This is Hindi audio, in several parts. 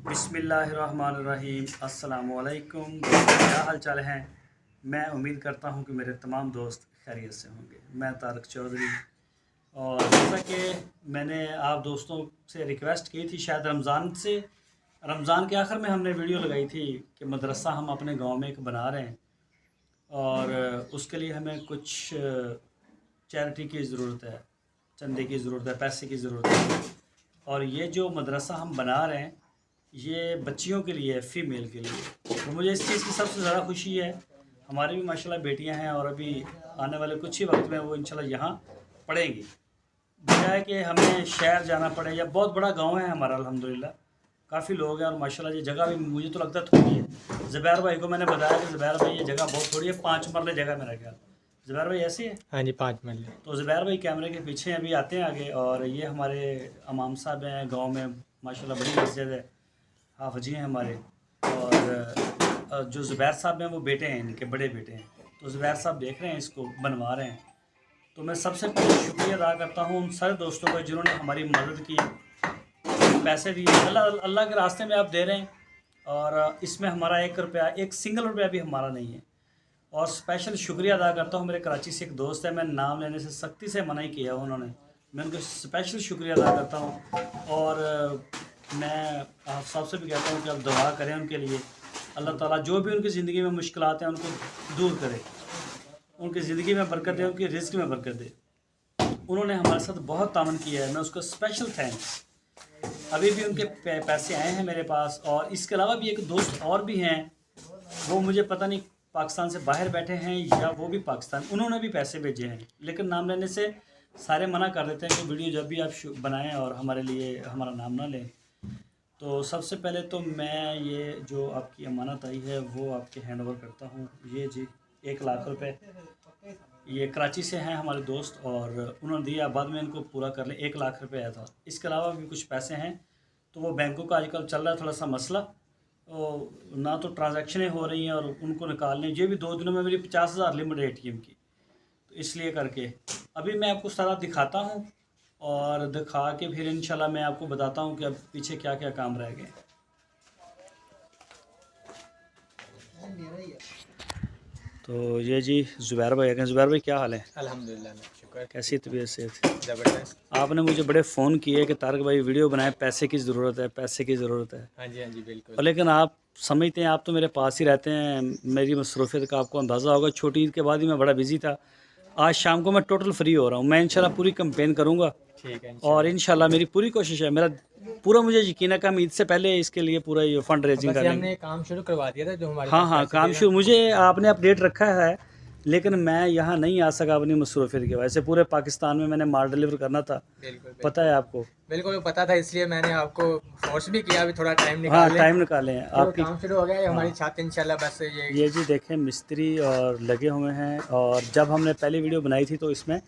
बिस्मिल्लाहिर्रहमानिर्रहीम। अस्सलामुअलैकुम। क्या हाल चाल हैं। मैं उम्मीद करता हूं कि मेरे तमाम दोस्त खैरियत से होंगे। मैं तारक चौधरी, और जैसा कि मैंने आप दोस्तों से रिक्वेस्ट की थी, शायद रमज़ान के आखिर में हमने वीडियो लगाई थी कि मदरसा हम अपने गांव में एक बना रहे हैं और उसके लिए हमें कुछ चैरिटी की ज़रूरत है, चंदे की ज़रूरत है, पैसे की ज़रूरत है। और ये जो मदरसा हम बना रहे हैं ये बच्चियों के लिए है, फ़ीमेल के लिए। तो मुझे इस चीज़ की सबसे ज़्यादा खुशी है। हमारी भी माशाल्लाह बेटियां हैं और अभी आने वाले कुछ ही वक्त में वो इंशाल्लाह यहाँ पढ़ेंगी, बजाय कि हमें शहर जाना पड़े। या बहुत बड़ा गांव है हमारा, अल्हम्दुलिल्लाह काफ़ी लोग हैं और माशाल्लाह ये जगह भी मुझे तो लगता है थोड़ी है। ज़ुबैर भाई को मैंने बताया कि ज़ुबैर भाई ये जगह बहुत थोड़ी है, 5 मरले जगह मेरा ख्याल। ज़ुबैर भाई ऐसे है? हाँ जी, 5 मरले। तो ज़ुबैर भाई कैमरे के पीछे अभी आते हैं आगे। और ये हमारे इमाम साहब हैं गांव में, माशाल्लाह बड़ी मस्जिद है, हाफजी हैं हमारे। और जो ज़ुबैर साहब हैं वो बेटे हैं, इनके बड़े बेटे हैं। तो ज़ुबैर साहब देख रहे हैं, इसको बनवा रहे हैं। तो मैं सबसे पहले शुक्रिया अदा करता हूँ उन सारे दोस्तों का जिन्होंने हमारी मदद की, पैसे दिए। अल्लाह के रास्ते में आप दे रहे हैं और इसमें हमारा 1 रुपया, एक सिंगल रुपया भी हमारा नहीं है। और स्पेशल शुक्रिया अदा करता हूँ, मेरे कराची से एक दोस्त है, मैं नाम लेने से सख्ती से मना ही किया उन्होंने, मैं उनको स्पेशल शुक्रिया अदा करता हूँ। और मैं आप सबसे भी कहता हूँ कि आप दुआ करें उनके लिए। अल्लाह ताला जो भी उनकी ज़िंदगी में मुश्किलात हैं उनको दूर करे, उनकी ज़िंदगी में बरकत दे, उनकी रिज़्क में बरकत दे। उन्होंने हमारे साथ बहुत तावन किया है, मैं उसको स्पेशल थैंक्स। अभी भी उनके पैसे आए हैं मेरे पास। और इसके अलावा भी एक दोस्त और भी हैं, वो मुझे पता नहीं पाकिस्तान से बाहर बैठे हैं या वो भी पाकिस्तान, उन्होंने भी पैसे भेजे हैं, लेकिन नाम लेने से सारे मना कर देते हैं कि वीडियो जब भी आप बनाएं और हमारे लिए हमारा नाम ना लें। तो सबसे पहले तो मैं ये जो आपकी अमानत आई है वो आपके हैंड ओवर करता हूँ। ये जी 1 लाख रुपए, ये कराची से हैं हमारे दोस्त और उन्होंने दिया, बाद में इनको पूरा कर लें। 1 लाख रुपए आया था। इसके अलावा भी कुछ पैसे हैं, तो वो बैंकों का आजकल चल रहा है थोड़ा सा मसला, ना तो ट्रांजैक्शनें हो रही हैं और उनको निकालने, ये भी 2 दिनों में मेरी 50,000 लिमिट है ATM की। तो इसलिए करके अभी मैं आपको सारा दिखाता हूँ और दिखा के फिर इंशाल्लाह मैं आपको बताता हूँ कि अब पीछे क्या क्या काम रह गए। तो ये जी ज़ुबैर भाई है। ज़ुबैर भाई क्या हाल है? अल्हम्दुलिल्लाह, शुक्र। कैसी तबीयत से? ज़बरदस्त। आपने मुझे बड़े फ़ोन किए कि तारक भाई वीडियो बनाए, पैसे की ज़रूरत है, पैसे की ज़रूरत है। हाँ जी, बिल्कुल। और लेकिन आप समझते हैं, आप तो मेरे पास ही रहते हैं, मेरी मसरूफ़ियत का आपको अंदाज़ा होगा। छोटी ईद के बाद ही मैं बड़ा बिज़ी था। आज शाम को मैं टोटल फ्री हो रहा हूँ। मैं इंशाल्लाह पूरी कैंपेन करूँगा। ठीक है और इंशाल्लाह मेरी पूरी कोशिश है, मेरा पूरा मुझे यकीन है कि हम ईद से पहले इसके लिए पूरा ये फंड रेजिंग कर लेंगे। हमने काम शुरू करवा दिया था जो हमारे हाँ, काम शुरू मुझे आपने अपडेट रखा है, लेकिन मैं यहाँ नहीं आ सका अपनी मसरूफ़ियत की वजह से। पूरे पाकिस्तान में मैंने माल डिलीवर करना था, पता है आपको। बिल्कुल पता था, इसलिए मैंने आपको फोर्स भी किया अभी थोड़ा टाइम हाँ, टाइम निकालें। आपकी काम शुरू हो गया है। हमारी छत इंशाल्लाह बस ये जी देखें मिस्त्री और लगे हुए हैं। और जब हमने पहली वीडियो बनाई थी तो इसमें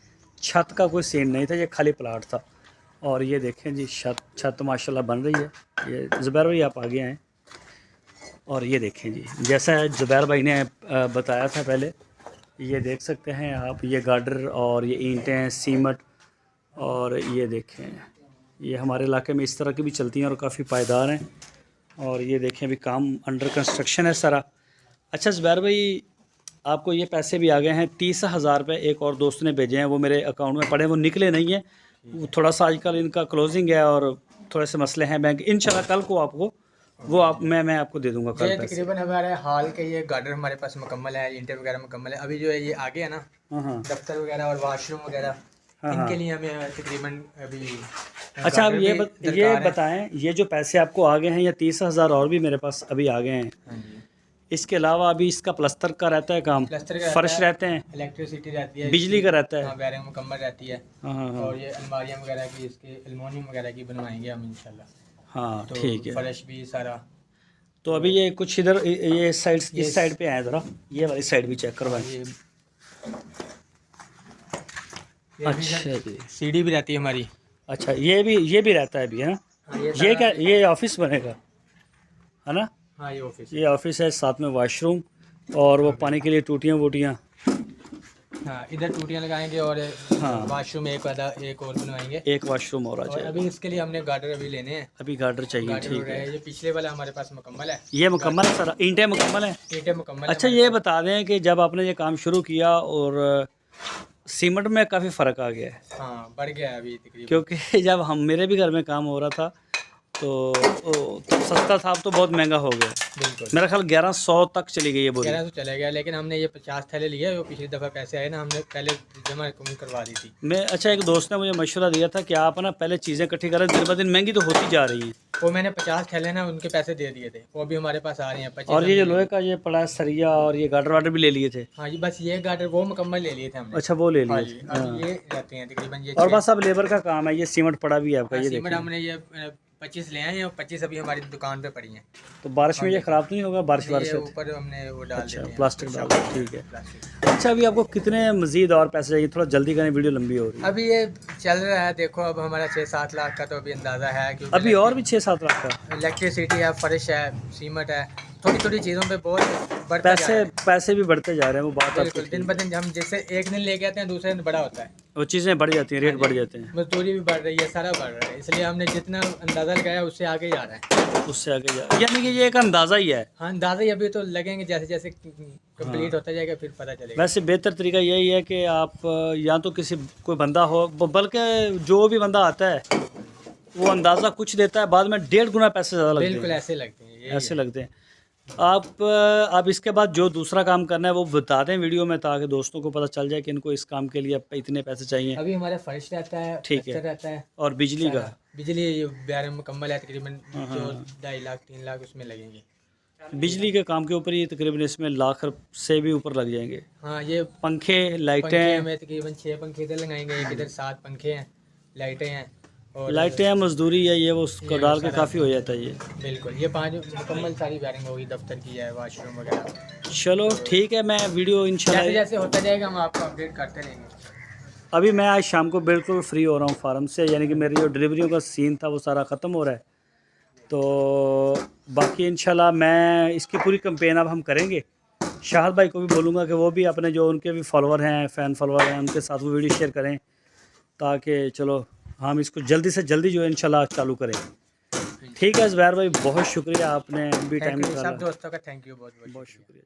छत का कोई सीन नहीं था, ये खाली प्लाट था। और ये देखें जी छत माशाल्लाह बन रही है। ये ज़ुबैर भाई आप आगे आएँ। और ये देखें जी, जैसा ज़ुबैर भाई ने बताया था पहले, ये देख सकते हैं आप, ये गार्डर और ये ईंटें, सीमेंट। और ये देखें, ये हमारे इलाके में इस तरह की भी चलती हैं और काफ़ी पायदार हैं। और ये देखें अभी काम अंडर कंस्ट्रक्शन है सारा। अच्छा ज़ुबैर भाई, आपको ये पैसे भी आ गए हैं, 30,000 रुपये एक और दोस्त ने भेजे हैं, वो मेरे अकाउंट में पड़े, वो निकले नहीं हैं। वो थोड़ा सा आजकल इनका क्लोजिंग है और थोड़े से मसले हैं बैंक। इंशाल्लाह कल को आपको वो मैं आपको दे दूंगा कल पैसे। तकरीबन हमारे हाल के ये गार्डर हमारे पास मुकम्मल है, ईंटें वगैरह मुकम्मल है। अभी जो है ये आगे है ना, दफ्तर वगैरह और वाशरूम वगैरह, इनके लिए हमें तकरीबन अभी। अच्छा, अब ये बताएं, ये जो पैसे आपको आ गए हैं, या 30,000 और भी मेरे पास अभी आ गए हैं, इसके अलावा अभी इसका प्लस्तर का रहता है काम, फर्श रहते हैं, इलेक्ट्रिसिटी रहती है, बिजली का रहता है, वायरिंग मुकम्मल रहती है। और ये अलमारियाँ वगैरह की, इसके एल्युमिनियम वगैरह की बनवाएंगे हम इंशाल्लाह। हाँ तो ठीक है। फर्श भी सारा। तो अभी ये कुछ इधर ये साइड, इस साइड पे आए ज़रा, ये वाली साइड भी चेक करवाएं। अच्छा जी, सीढ़ी भी रहती है हमारी। अच्छा, ये भी रहता है अभी, है ना? ये क्या, ये ऑफिस बनेगा, है ना? हाँ, ये ऑफिस है, साथ में वाशरूम और वो पानी के लिए टूटियाँ वूटियाँ। हाँ, इधर टूटियाँ लगाएंगे और हाँ। वाशरूम एक और बनवाएंगे। एक वॉशरूम और आ और जाएगा। अभी इसके लिए हमने गार्डर अभी लेने हैं। अभी गार्डर चाहिए, गार्डर हो ठीक रहा है। है, ये पिछले वाला हमारे पास मुकम्मल है। ये मुकम्मल है सर, ईंटें मुकम्मल है। ईंटें मुकम्मल है अच्छा हमारे ये पास। बता दें कि जब आपने ये काम शुरू किया और सीमेंट में काफ़ी फ़र्क आ गया है, हाँ, बढ़ गया है अभी तकरीबन। क्योंकि जब हम मेरे भी घर में काम हो रहा था तो सस्ता था, अब तो बहुत महंगा हो गया। बिल्कुल मेरा ख्याल 1100 तक चली गई है बोरी। 1100 चला गया, लेकिन हमने ये 50 थैले लिए। वो पिछली दफ़ा पैसे आए ना, हमने पहले जमा करवा दी थी। मैं अच्छा एक दोस्त ने मुझे मशवरा दिया था कि आप ना पहले चीज़ें इकट्ठी करें, दिन ब दिन महंगी तो होती जा रही हैं। वो मैंने 50 थैले ना उनके पैसे दे दिए थे, वो भी हमारे पास आ रहे हैं 25। और ये जो लोहे का ये पड़ा है सरिया और ये गार्डर वार्डर भी ले लिए थे। हाँ जी, बस ये गार्डर वो मुकम्मल ले लिए थे हमने। अच्छा वो ले हाँ लिए जी, थे। अब हाँ। ये रहते हैं तकरीबन ये और 6। बस अब लेबर का काम है, ये सीमेंट पड़ा भी है आपका, ये सीमेंट देखिए। हमने ये 25 ले आए हैं और 25 अभी हमारी दुकान पे पड़ी हैं। तो बारिश में ये ख़राब तो नहीं होगा? बारिश ये बारिश से ऊपर हमने वो डाल अच्छा देते हैं, प्लास्टिक डाल दो, ठीक है। प्लास्टिक। अच्छा अभी आपको कितने मज़ीद और पैसे चाहिए? थोड़ा जल्दी करें, वीडियो लंबी हो रही है। अभी ये चल रहा है, देखो अब हमारा 6-7 लाख का तो अभी अंदाज़ा है, क्योंकि अभी और भी 6-7 लाख का इलेक्ट्रिसिटी है, फर्श है, सीमेंट है, थोड़ी थोड़ी चीज़ों पे बहुत बढ़ता जा रहा है। पैसे भी बढ़ते जा रहे हैं, वो बात आपकी बिल्कुल, दिन ब दिन हम जैसे एक दिन लेके आते हैं, दूसरे दिन बड़ा होता है। वो चीज़ें बढ़ जाती हैं, रेट बढ़ जाते हैं, मजदूरी भी बढ़ रही है, सारा बढ़ रहा है, इसलिए हमने जितना अंदाज़ा लगाया उससे आगे जा रहा है। उससे आगे जा, यानी कि ये एक अंदाज़ा ही है। हाँ, अंदाज़ा ही अभी तो लगेंगे, जैसे जैसे कंप्लीट होता जाएगा फिर पता चलेगा। वैसे बेहतर तरीका यही है कि आप या तो किसी कोई बंदा हो, बल्कि जो भी बंदा आता है वो अंदाज़ा कुछ देता है, बाद में 1.5 गुना पैसे ज़्यादा लगते बिल्कुल हैं, ऐसे लगते हैं, यही ऐसे है। लगते हैं। आप इसके बाद जो दूसरा काम करना है वो बता दें वीडियो में, ताकि दोस्तों को पता चल जाए कि इनको इस काम के लिए अब इतने पैसे चाहिए। अभी हमारा फर्श रहता है, ठीक है। प्लास्टर रहता है और बिजली का? बिजली ब्यार मुकम्मल है, तकरीबन जो 2.5 लाख 3 लाख उसमें लगेंगे। बिजली के काम के ऊपर ही तकरीबन इसमें लाख से भी ऊपर लग जाएंगे। हाँ, ये पंखे, पंखे लाइटें, में तकरीबन 6 पंखे इधर लगाएंगे, एक इधर 7 पंखे हैं, लाइटें हैं और लाइटें, मजदूरी है, ये वो उसको ये डाल के सारा- काफ़ी हो जाता है ये। बिल्कुल ये 5 मुकम्मल सारी वायरिंग होगी, दफ्तर की है, वाशरूम वगैरह। चलो ठीक है, मैं वीडियो जैसे इंशाल्लाह जैसे होता जाएगा हम आपको अपडेट करते रहेंगे। अभी मैं आज शाम को बिल्कुल फ्री हो रहा हूँ फार्म से, यानी कि मेरी जो डिलीवरियों का सीन था वो सारा ख़त्म हो रहा है। तो बाकी इंशाल्लाह मैं इसकी पूरी कंपेन अब हम करेंगे। शाहद भाई को भी बोलूँगा कि वो भी अपने जो उनके भी फॉलोअर हैं, फ़ैन फॉलोअर हैं, उनके साथ वो वीडियो शेयर करें, ताकि चलो हम इसको जल्दी से जल्दी जो है इंशाल्लाह चालू करें। ठीक है ज़ुबैर भाई, बहुत शुक्रिया, आपने भी टाइम थैंक यू निकाला। सब दोस्तों का, थैंक यू बहुत बहुत बहुत शुक्रिया।